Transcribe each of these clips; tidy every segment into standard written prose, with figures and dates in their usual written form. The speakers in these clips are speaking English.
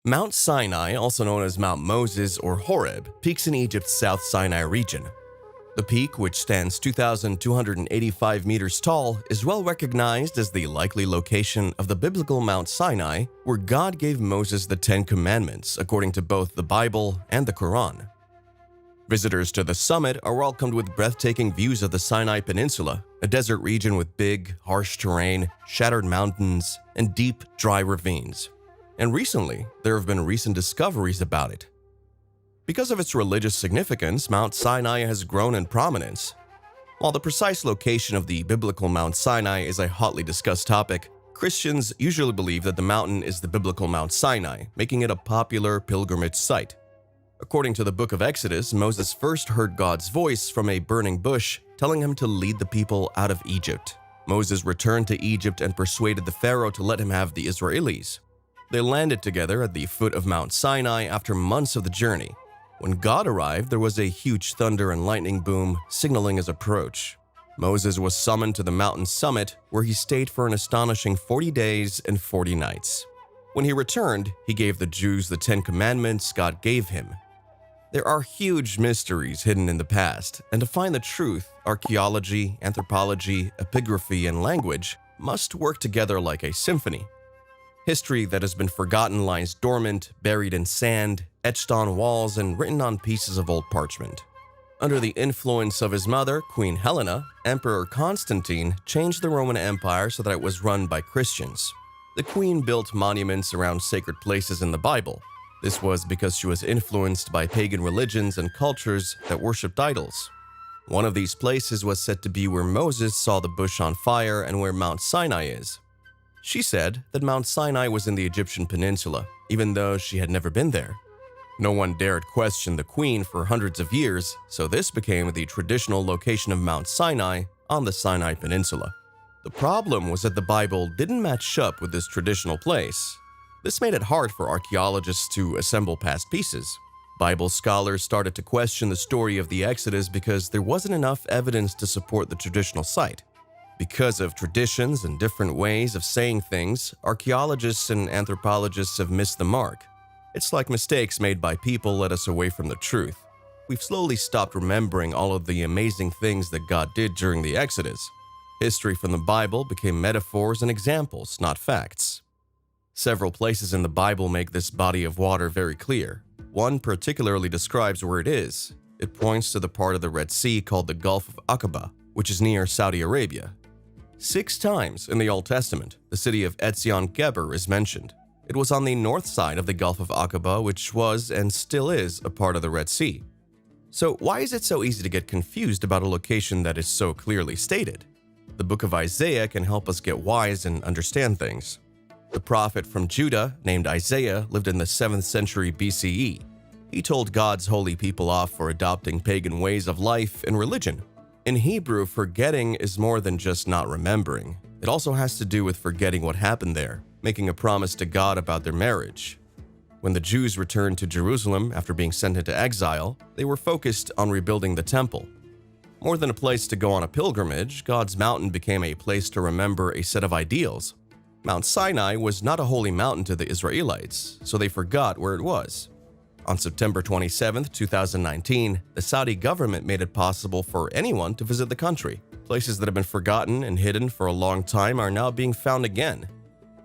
Mount Sinai, also known as Mount Moses or Horeb, peaks in Egypt's South Sinai region. The peak, which stands 2,285 meters tall, is well recognized as the likely location of the biblical Mount Sinai, where God gave Moses the Ten Commandments, according to both the Bible and the Koran. Visitors to the summit are welcomed with breathtaking views of the Sinai Peninsula, a desert region with big, harsh terrain, shattered mountains, and deep, dry ravines. And recently, there have been recent discoveries about it. Because of its religious significance, Mount Sinai has grown in prominence. While the precise location of the biblical Mount Sinai is a hotly discussed topic, Christians usually believe that the mountain is the biblical Mount Sinai, making it a popular pilgrimage site. According to the book of Exodus, Moses first heard God's voice from a burning bush, telling him to lead the people out of Egypt. Moses returned to Egypt and persuaded the Pharaoh to let him have the Israelis. They landed together at the foot of Mount Sinai after months of the journey. When God arrived, there was a huge thunder and lightning boom, signaling his approach. Moses was summoned to the mountain's summit, where he stayed for an astonishing 40 days and 40 nights. When he returned, he gave the Jews the 10 Commandments God gave him. There are huge mysteries hidden in the past, and to find the truth, archaeology, anthropology, epigraphy, and language must work together like a symphony. History that has been forgotten lies dormant, buried in sand, etched on walls, and written on pieces of old parchment. Under the influence of his mother, Queen Helena, Emperor Constantine changed the Roman Empire so that it was run by Christians. The queen built monuments around sacred places in the Bible. This was because she was influenced by pagan religions and cultures that worshipped idols. One of these places was said to be where Moses saw the bush on fire and where Mount Sinai is. She said that Mount Sinai was in the Egyptian peninsula, even though she had never been there. No one dared question the queen for hundreds of years, so this became the traditional location of Mount Sinai on the Sinai Peninsula. The problem was that the Bible didn't match up with this traditional place. This made it hard for archaeologists to assemble past pieces. Bible scholars started to question the story of the Exodus because there wasn't enough evidence to support the traditional site. Because of traditions and different ways of saying things, archaeologists and anthropologists have missed the mark. It's like mistakes made by people led us away from the truth. We've slowly stopped remembering all of the amazing things that God did during the Exodus. History from the Bible became metaphors and examples, not facts. Several places in the Bible make this body of water very clear. One particularly describes where it is. It points to the part of the Red Sea called the Gulf of Aqaba, which is near Saudi Arabia. 6 times in the Old Testament, the city of Etzion Geber is mentioned. It was on the north side of the Gulf of Aqaba, which was and still is a part of the Red Sea. So why is it so easy to get confused about a location that is so clearly stated? The book of Isaiah can help us get wise and understand things. The prophet from Judah, named Isaiah, lived in the 7th century BCE. He told God's holy people off for adopting pagan ways of life and religion. In Hebrew, forgetting is more than just not remembering. It also has to do with forgetting what happened there, making a promise to God about their marriage. When the Jews returned to Jerusalem after being sent into exile, they were focused on rebuilding the temple. More than a place to go on a pilgrimage, God's mountain became a place to remember a set of ideals. Mount Sinai was not a holy mountain to the Israelites, so they forgot where it was. On September 27, 2019, the Saudi government made it possible for anyone to visit the country. Places that have been forgotten and hidden for a long time are now being found again.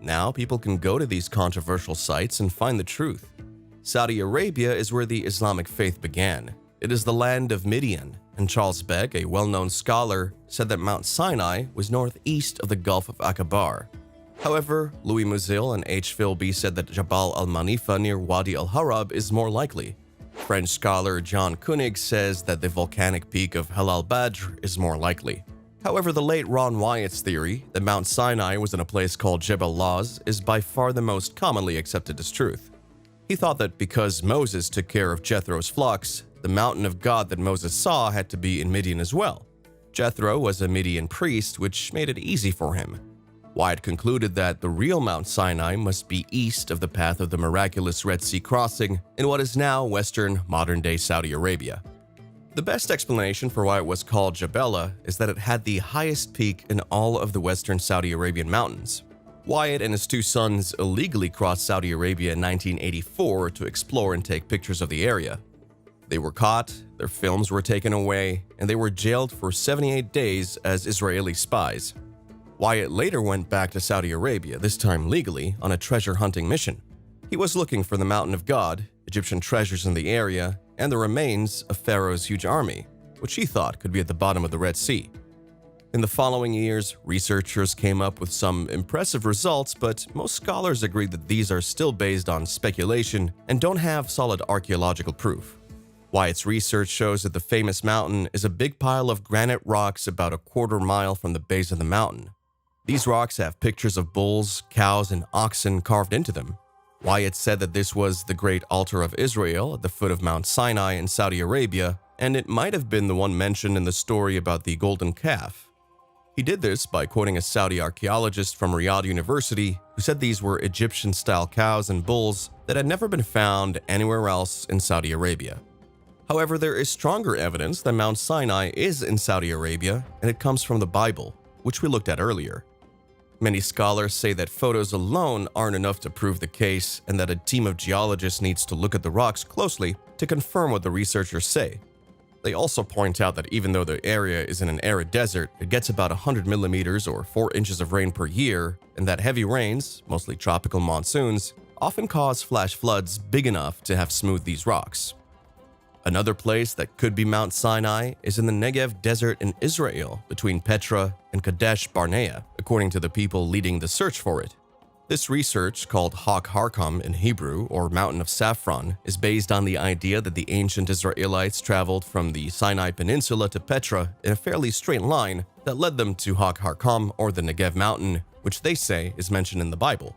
Now people can go to these controversial sites and find the truth. Saudi Arabia is where the Islamic faith began. It is the land of Midian, and Charles Beck, a well-known scholar, said that Mount Sinai was northeast of the Gulf of Aqaba. However, Louis Musil and H. Philby said that Jabal al-Manifa near Wadi al-Harab is more likely. French scholar John Koenig says that the volcanic peak of Hel al-Badr is more likely. However, the late Ron Wyatt's theory that Mount Sinai was in a place called Jebel Lawz is by far the most commonly accepted as truth. He thought that because Moses took care of Jethro's flocks, the mountain of God that Moses saw had to be in Midian as well. Jethro was a Midian priest, which made it easy for him. Wyatt concluded that the real Mount Sinai must be east of the path of the miraculous Red Sea crossing in what is now western modern-day Saudi Arabia. The best explanation for why it was called Jabela is that it had the highest peak in all of the western Saudi Arabian mountains. Wyatt and his two sons illegally crossed Saudi Arabia in 1984 to explore and take pictures of the area. They were caught, their films were taken away, and they were jailed for 78 days as Israeli spies. Wyatt later went back to Saudi Arabia, this time legally, on a treasure hunting mission. He was looking for the Mountain of God, Egyptian treasures in the area, and the remains of Pharaoh's huge army, which he thought could be at the bottom of the Red Sea. In the following years, researchers came up with some impressive results, but most scholars agree that these are still based on speculation and don't have solid archaeological proof. Wyatt's research shows that the famous mountain is a big pile of granite rocks about a quarter mile from the base of the mountain. These rocks have pictures of bulls, cows, and oxen carved into them. Wyatt said that this was the Great Altar of Israel at the foot of Mount Sinai in Saudi Arabia, and it might have been the one mentioned in the story about the golden calf. He did this by quoting a Saudi archaeologist from Riyadh University who said these were Egyptian-style cows and bulls that had never been found anywhere else in Saudi Arabia. However, there is stronger evidence that Mount Sinai is in Saudi Arabia, and it comes from the Bible, which we looked at earlier. Many scholars say that photos alone aren't enough to prove the case and that a team of geologists needs to look at the rocks closely to confirm what the researchers say. They also point out that even though the area is in an arid desert, it gets about 100 millimeters or 4 inches of rain per year, and that heavy rains, mostly tropical monsoons, often cause flash floods big enough to have smoothed these rocks. Another place that could be Mount Sinai is in the Negev desert in Israel between Petra and Kadesh Barnea, according to the people leading the search for it. This research, called Hak Harkam in Hebrew, or Mountain of Saffron, is based on the idea that the ancient Israelites traveled from the Sinai Peninsula to Petra in a fairly straight line that led them to Hak Harkam, or the Negev mountain, which they say is mentioned in the Bible.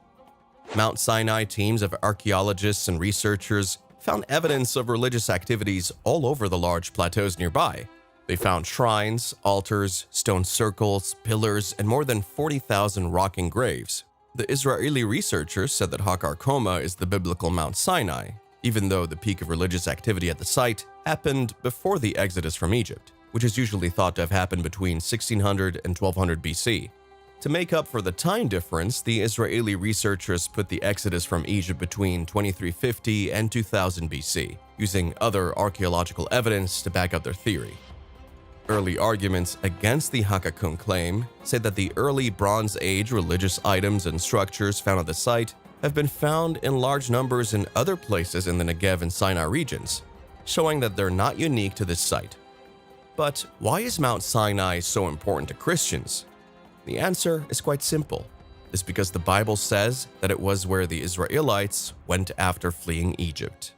Mount Sinai teams of archaeologists and researchers found evidence of religious activities all over the large plateaus nearby. They found shrines, altars, stone circles, pillars, and more than 40,000 rocking graves. The Israeli researchers said that Hak Harkoma is the biblical Mount Sinai, even though the peak of religious activity at the site happened before the exodus from Egypt, which is usually thought to have happened between 1600 and 1200 BC. To make up for the time difference, the Israeli researchers put the exodus from Egypt between 2350 and 2000 BC, using other archaeological evidence to back up their theory. Early arguments against the Hakakun claim say that the early Bronze Age religious items and structures found at the site have been found in large numbers in other places in the Negev and Sinai regions, showing that they're not unique to this site. But why is Mount Sinai so important to Christians? The answer is quite simple. It's because the Bible says that it was where the Israelites went after fleeing Egypt.